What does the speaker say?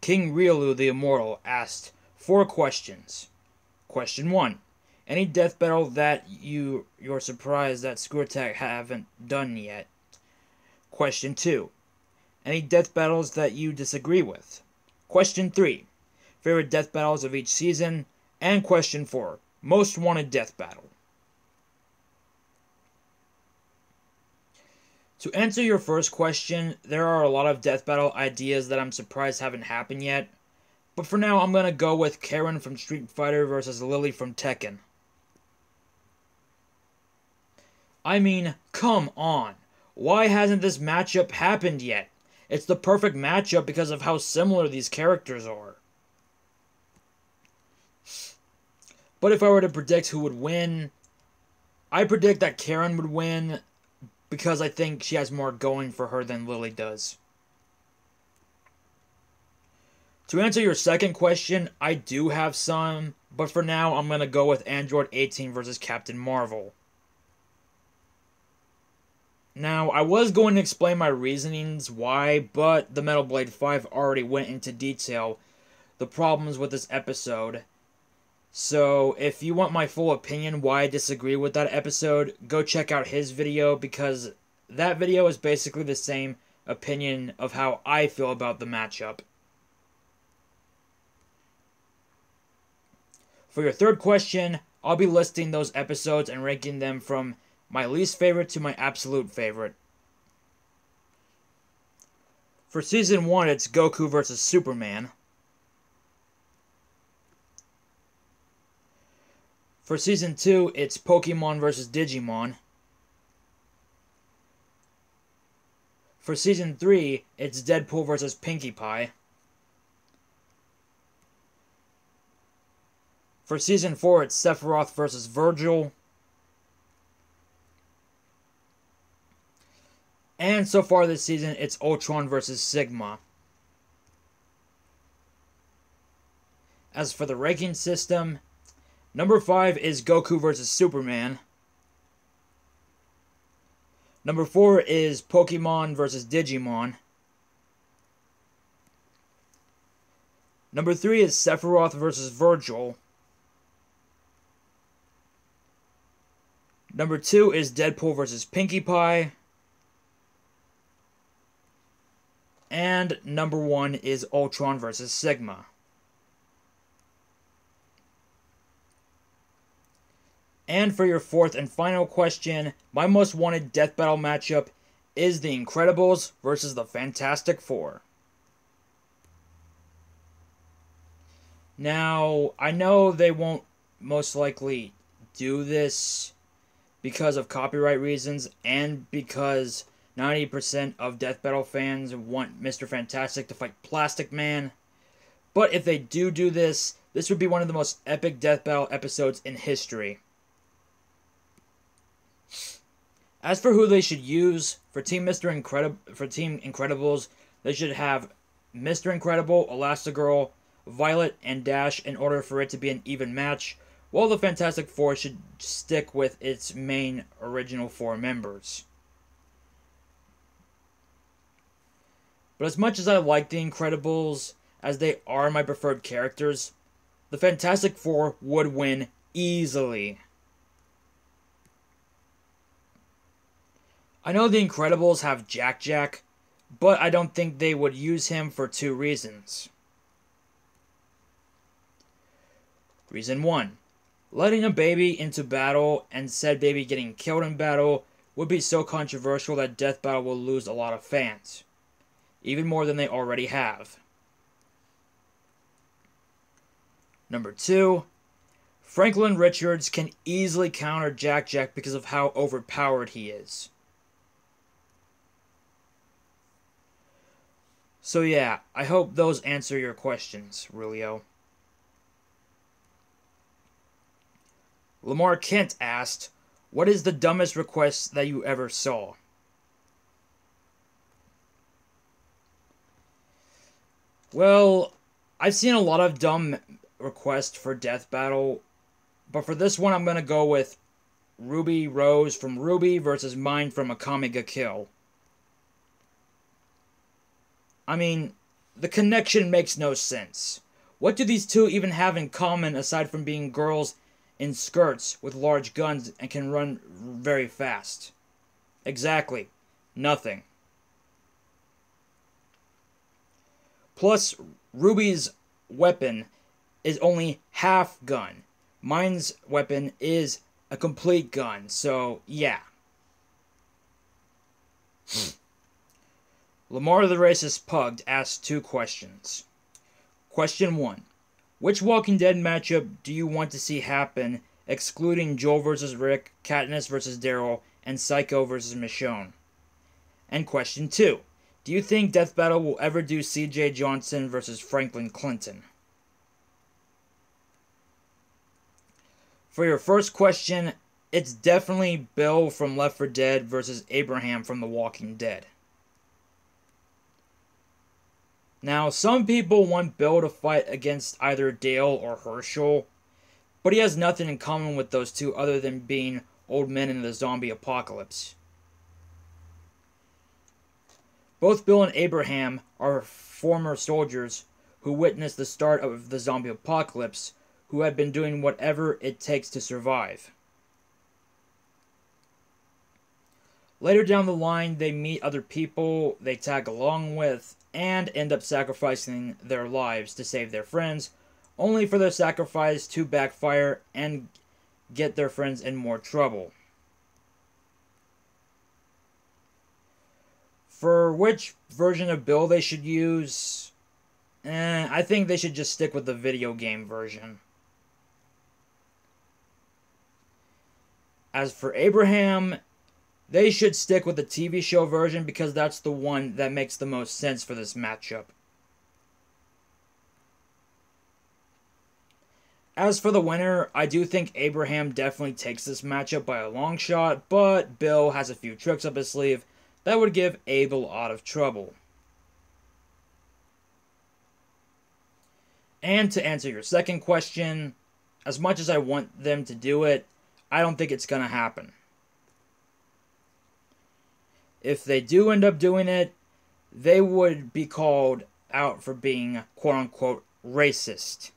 King Riolu The Immortal asked 4 questions. Question 1. Any death battle that you're surprised that Screw Attack haven't done yet? Question 2. Any death battles that you disagree with? Question 3. Favorite death battles of each season? And question 4. Most wanted death battle. To answer your first question, there are a lot of death battle ideas that I'm surprised haven't happened yet. But for now, I'm gonna go with Karen from Street Fighter versus Lily from Tekken. I mean, come on. Why hasn't this matchup happened yet? It's the perfect matchup because of how similar these characters are. But if I were to predict who would win, I predict that Karen would win because I think she has more going for her than Lily does. To answer your second question, I do have some, but for now I'm going to go with Android 18 versus Captain Marvel. Now, I was going to explain my reasonings why, but the Metal Blade 5 already went into detail the problems with this episode. So, if you want my full opinion why I disagree with that episode, go check out his video, because that video is basically the same opinion of how I feel about the matchup. For your third question, I'll be listing those episodes and ranking them from my least favorite to my absolute favorite. For Season 1, it's Goku vs. Superman. For Season 2, it's Pokemon vs. Digimon. For Season 3, it's Deadpool vs. Pinkie Pie. For Season 4, it's Sephiroth vs. Virgil. And so far this season, it's Ultron vs. Sigma. As for the ranking system, number 5 is Goku vs. Superman. Number 4 is Pokemon vs. Digimon. Number 3 is Sephiroth vs. Virgil. Number 2 is Deadpool vs. Pinkie Pie. And number 1 is Ultron vs. Sigma. And for your fourth and final question, my most wanted death battle matchup is The Incredibles versus the Fantastic Four. Now, I know they won't most likely do this because of copyright reasons and because 90% of Death Battle fans want Mr. Fantastic to fight Plastic Man. But if they do this, this would be one of the most epic Death Battle episodes in history. As for who they should use for Team Incredibles, they should have Mr. Incredible, Elastigirl, Violet, and Dash in order for it to be an even match, while the Fantastic Four should stick with its main original 4 members. But as much as I like the Incredibles, as they are my preferred characters, the Fantastic Four would win easily. I know the Incredibles have Jack, but I don't think they would use him for 2 reasons. Reason 1. Letting a baby into battle and said baby getting killed in battle would be so controversial that Death Battle will lose a lot of fans. Even more than they already have. Number 2. Franklin Richards can easily counter Jack because of how overpowered he is. So yeah, I hope those answer your questions, Riolu. Lamar Kent asked, what is the dumbest request that you ever saw? Well, I've seen a lot of dumb requests for Death Battle, but for this one I'm going to go with Ruby Rose from Ruby versus Mine from Akame ga Kill. I mean, the connection makes no sense. What do these two even have in common aside from being girls in skirts with large guns and can run very fast? Exactly. Nothing. Plus, Ruby's weapon is only half gun. Mine's weapon is a complete gun, so yeah. Lamar the Racist Pug asked 2 questions. Question 1. Which Walking Dead matchup do you want to see happen, excluding Joel vs. Rick, Katniss vs. Daryl, and Psycho vs. Michonne? And question 2. Do you think Death Battle will ever do CJ Johnson vs. Franklin Clinton? For your first question, it's definitely Bill from Left 4 Dead versus Abraham from The Walking Dead. Now, some people want Bill to fight against either Dale or Herschel, but he has nothing in common with those two other than being old men in the zombie apocalypse. Both Bill and Abraham are former soldiers who witnessed the start of the zombie apocalypse, who have been doing whatever it takes to survive. Later down the line, they meet other people they tag along with, and end up sacrificing their lives to save their friends, only for their sacrifice to backfire and get their friends in more trouble. For which version of Bill they should use, I think they should just stick with the video game version. As for Abraham, they should stick with the TV show version because that's the one that makes the most sense for this matchup. As for the winner, I do think Abraham definitely takes this matchup by a long shot, but Bill has a few tricks up his sleeve that would give Abe a lot of trouble. And to answer your second question, as much as I want them to do it, I don't think it's going to happen. If they do end up doing it, they would be called out for being quote-unquote racist.